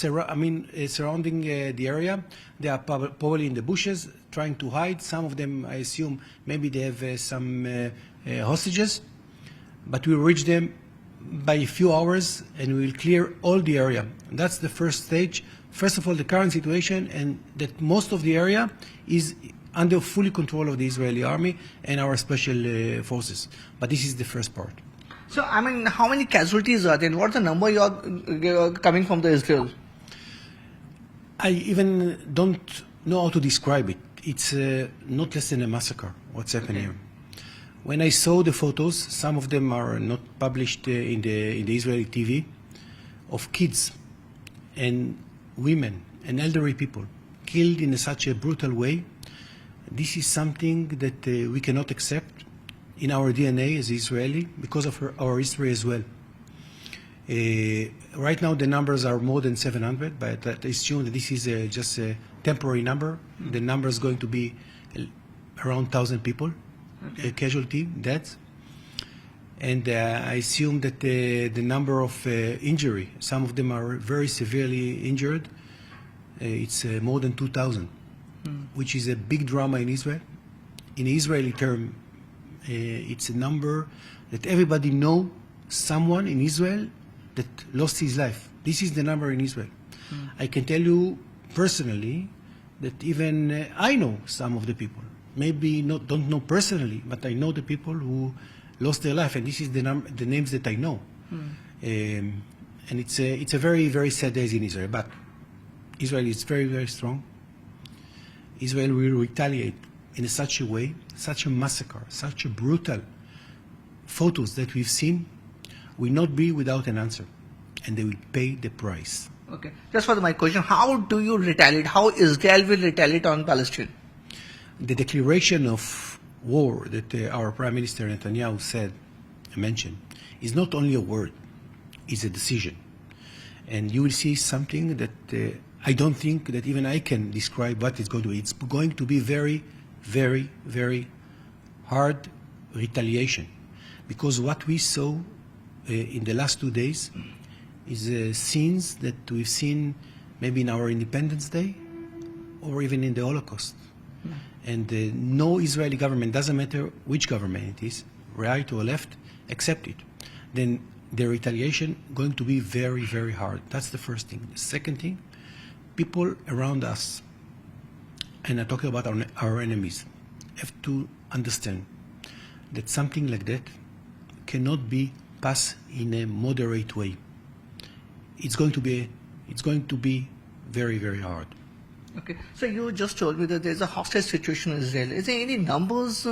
surrounding the area. They are probably in the bushes, trying to hide. Some of them, I assume, maybe they have some hostages. But we will reach them by a few hours, and we will clear all the area. And that's the first stage. First of all, the current situation, and that most of the area is under fully control of the Israeli army and our special forces. But this is the first part. So, I mean, how many casualties are there? And what's the number you're coming from the Israel? I even don't know how to describe it. It's not less than a massacre, what's happening here. When I saw the photos, some of them are not published in the Israeli TV, of kids and women and elderly people killed in such a brutal way. This is something that we cannot accept in our DNA as Israeli because of our history as well. Right now the numbers are more than 700, but I assume that this is just a temporary number. The number is going to be around 1,000 people, casualty, deaths. And I assume that the number of injury, some of them are very severely injured, it's more than 2,000, which is a big drama in Israel. In Israeli term, it's a number that everybody know someone in Israel that lost his life. This is the number in Israel. I can tell you personally that even I know some of the people. Maybe don't know personally, but I know the people who lost their life, and this is the names that I know. And it's a very, very sad days in Israel. But Israel is very, very strong. Israel will retaliate in such a way, such a massacre, such a brutal photos that we've seen will not be without an answer, and they will pay the price. Okay. Just for my question, how do you retaliate? How Israel will retaliate on Palestine? The declaration of war that our Prime Minister Netanyahu mentioned, is not only a word, it's a decision. And you will see something that I don't think that even I can describe what it's going to be. It's going to be very, very, very hard retaliation. Because what we saw in the last 2 days is scenes that we've seen maybe in our Independence Day or even in the Holocaust. And no Israeli government, doesn't matter which government it is, right or left, accept it. Then the retaliation going to be very, very hard. That's the first thing. The second thing, people around us, and I'm talking about our enemies, have to understand that something like that cannot be passed in a moderate way. It's going to be very, very hard. Okay, so you just told me that there's a hostage situation in Israel. Is there any numbers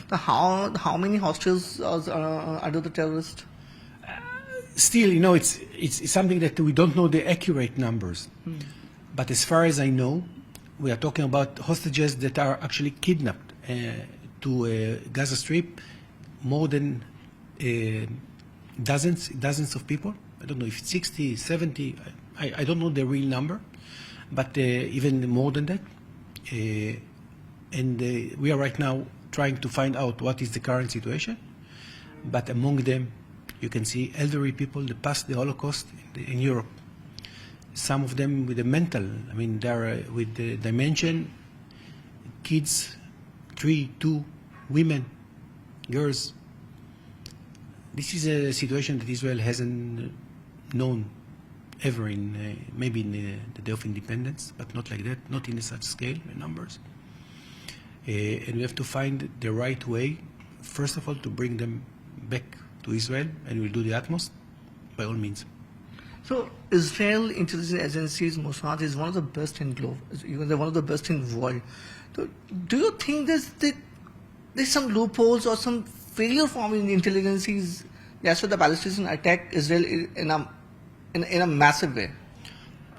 how many hostages are under the terrorists? Still, it's something that we don't know the accurate numbers. But as far as I know, we are talking about hostages that are actually kidnapped to Gaza Strip, more than dozens of people. I don't know if it's 60, 70, I don't know the real number, but even more than that. And we are right now trying to find out what is the current situation. But among them, you can see elderly people that passed the Holocaust in Europe. Some of them with a mental, they are with the dimension, kids, 3, 2, women, girls. This is a situation that Israel hasn't known ever maybe in the Day of Independence, but not like that, not in such scale and numbers. And we have to find the right way, first of all, to bring them back to Israel, and we'll do the utmost by all means. So Israel intelligence agencies, Mossad, is one of the best in globe. Even they're one of the best in the world. So do you think there's some loopholes or some failure from the intelligences? That's why the Palestinians attack Israel in a massive way.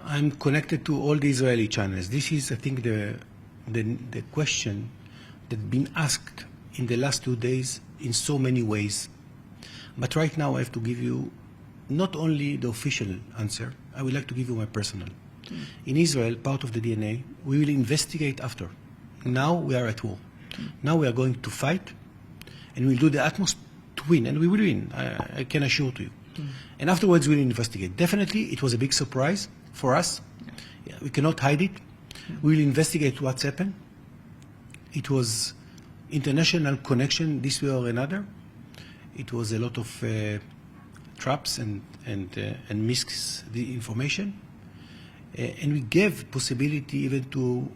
I'm connected to all the Israeli channels. This is, I think, the question that's been asked in the last 2 days in so many ways. But right now I have to give you not only the official answer, I would like to give you my personal. In Israel, part of the DNA, we will investigate after. Now we are at war. Now we are going to fight, and we'll do the utmost to win, and we will win, I can assure to you. And afterwards we'll investigate. Definitely it was a big surprise for us. Yeah, we cannot hide it. We'll investigate what's happened. It was international connection this way or another. It was a lot of traps and mix the information. And we gave possibility even to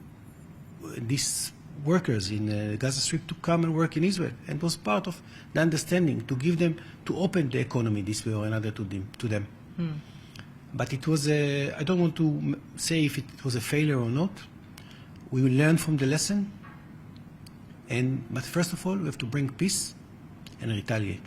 these workers in Gaza Strip to come and work in Israel. And it was part of the understanding to give them, to open the economy this way or another to them. But it was I don't want to say if it was a failure or not. We will learn from the lesson. But first of all, we have to bring peace and retaliate.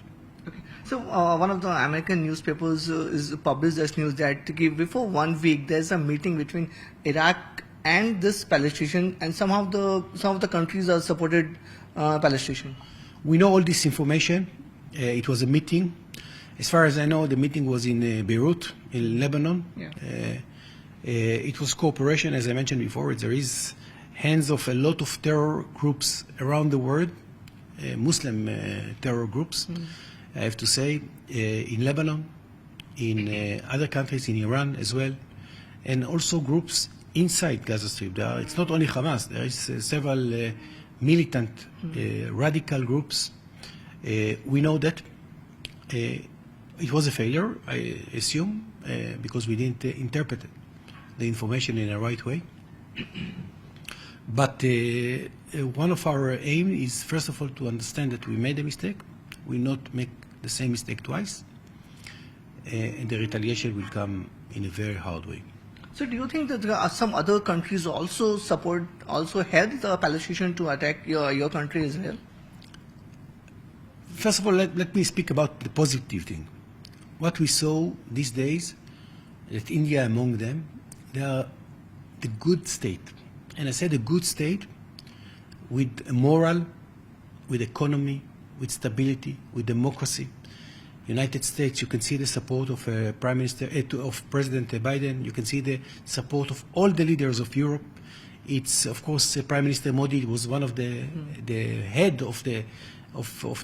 Okay. So one of the American newspapers is published this news that before 1 week there's a meeting between Iraq and this Palestinian, and some of the countries are supported Palestinian. We know all this information. It was a meeting. As far as I know, the meeting was in Beirut, in Lebanon. Yeah. It was cooperation, as I mentioned before. There is hands of a lot of terror groups around the world, Muslim terror groups, I have to say, in Lebanon, in other countries, in Iran as well, and also groups inside Gaza Strip. It's not only Hamas. There is several militant, radical groups. We know that. It was a failure, I assume, because we didn't interpret the information in the right way. But one of our aim is, first of all, to understand that we made a mistake. We will not make the same mistake twice. And the retaliation will come in a very hard way. So do you think that there are some other countries also help the Palestinians to attack your country, Israel? First of all, let me speak about the positive thing. What we saw these days, that India among them, they are the good state. And I said a good state with moral, with economy, with stability, with democracy. United States, you can see the support of Prime Minister of President Biden. You can see the support of all the leaders of Europe. It's of course Prime Minister Modi was one of the head of the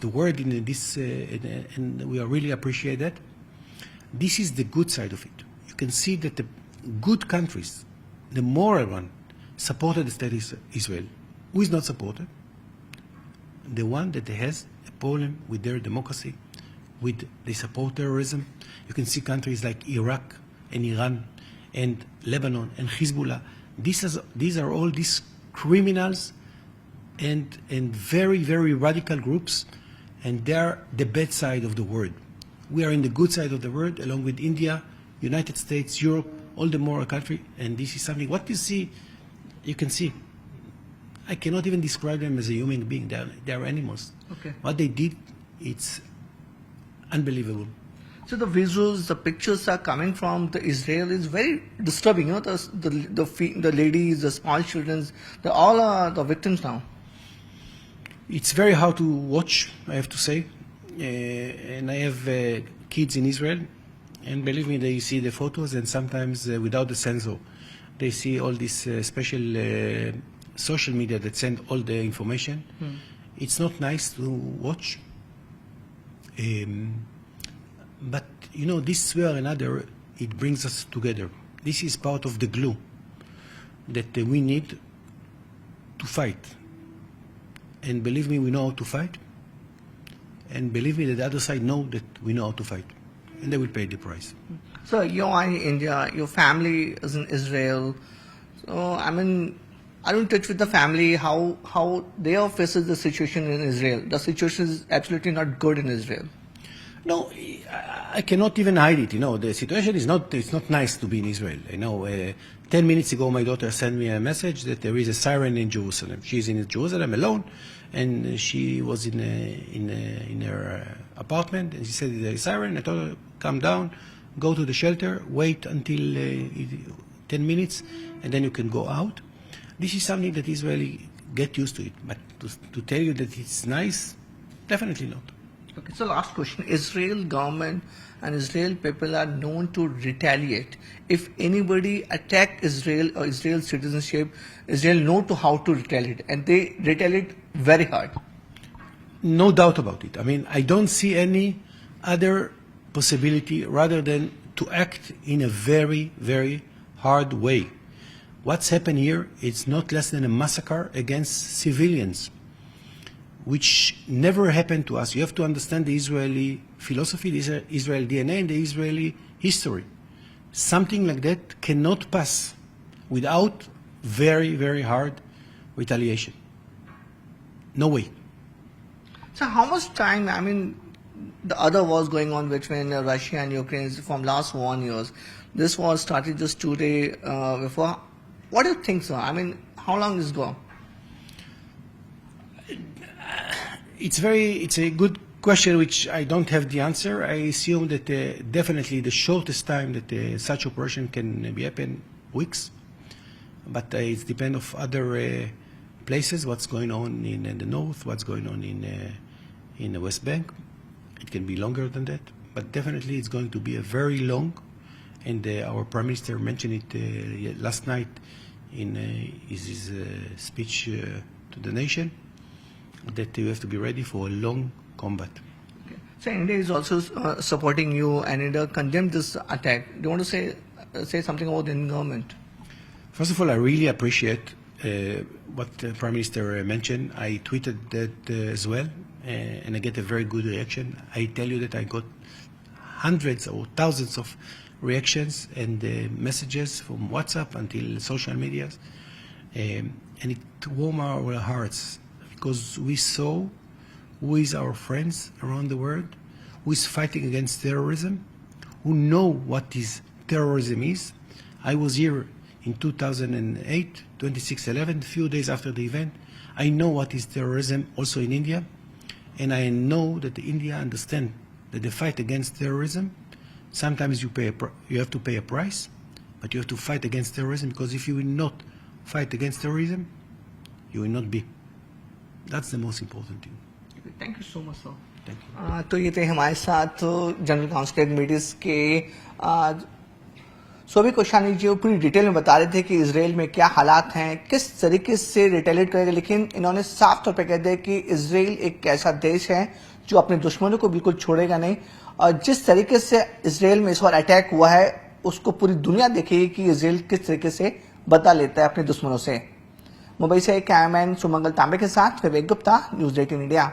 world in this, and we really appreciate that. This is the good side of it. You can see that the good countries, the moral one, supported the state of Israel. Who is not supported? The one that has a problem with their democracy, they support terrorism. You can see countries like Iraq and Iran and Lebanon and Hezbollah. These are all these criminals and very, very radical groups, and they're the bad side of the world. We are in the good side of the world, along with India, United States, Europe, all the moral country, and this is something, what you see, you can see. I cannot even describe them as a human being. They are animals. Okay. What they did, it's unbelievable. So the visuals, the pictures are coming from the Israel is very disturbing. You know, the ladies, the small children, they all are the victims now. It's very hard to watch, I have to say. And I have kids in Israel, and believe me, they see the photos, and sometimes without the sensor, they see all this special social media that send all the information. It's not nice to watch. But, you know, this way or another, it brings us together. This is part of the glue that we need to fight. And believe me, we know how to fight. And believe me, that the other side know that we know how to fight. And they will pay the price. So you are in India, your family is in Israel. So, I mean, are you in touch with the family, how they are facing the situation in Israel? The situation is absolutely not good in Israel. No, I cannot even hide it. You know, the situation is not nice to be in Israel. You know, 10 minutes ago, my daughter sent me a message that there is a siren in Jerusalem. She's in Jerusalem alone, and she was in her apartment, and she said there is a siren. I told her, come down, go to the shelter, wait until 10 minutes, and then you can go out. This is something that Israeli get used to it, but to tell you that it's nice, definitely not. Okay, so last question. Israel government and Israel people are known to retaliate. If anybody attack Israel or Israel citizenship, Israel know to how to retaliate, and they retaliate very hard. No doubt about it. I mean, I don't see any other possibility rather than to act in a very, very hard way. What's happened here is not less than a massacre against civilians, which never happened to us. You have to understand the Israeli philosophy, the Israeli DNA, and the Israeli history. Something like that cannot pass without very, very hard retaliation. No way. So how much time, I mean, the other wars going on between Russia and Ukraine from last 1 year. This war started just 2 days before. What do you think, sir? I mean, how long is it go? It's a good question which I don't have the answer. I assume that definitely the shortest time that such operation can be happen, weeks. But it depends of other places, what's going on in the north, what's going on in the West Bank. It can be longer than that, but definitely it's going to be a very long. And our Prime Minister mentioned it last night in his speech to the nation, that you have to be ready for a long combat. Okay. So India is also supporting you, and India condemned this attack. Do you want to say something about the Indian government? First of all, I really appreciate what the Prime Minister mentioned. I tweeted that as well, and I get a very good reaction. I tell you that I got hundreds or thousands of reactions and messages from WhatsApp until social media, and it warmed our hearts because we saw who is our friends around the world, who is fighting against terrorism, who know what is terrorism is. I was here in 2008, 26/11, a few days after the event. I know what is terrorism also in India, and I know that India understands that the fight against terrorism, sometimes you have to pay a price, but you have to fight against terrorism, because if you will not fight against terrorism, you will not be. That's the most important thing. Thank you so much, sir. Thank you. तो ये थे हमारे साथ general council medius के कोबी कोशानी जी पूरी detail में बता रहे थे कि इजराइल में क्या हालात हैं, किस तरीके से रिटेलिएट करेगा, लेकिन इन्होंने साफ तौर पे कह दिया कि इजराइल एक ऐसा देश है जो अपने दुश्मनों को बिल्कुल छोड़ेगा नहीं, और जिस तरीके से इजराइल में इस बार अटैक हुआ है उसको पूरी दुनिया देखेगी कि इजराइल किस तरीके से बदला लेता है अपने दुश्मनों से। मुंबई से कैमरामैन सुमंगल तांबे के साथ विवेक गुप्ता, न्यूज़ 18 इंडिया।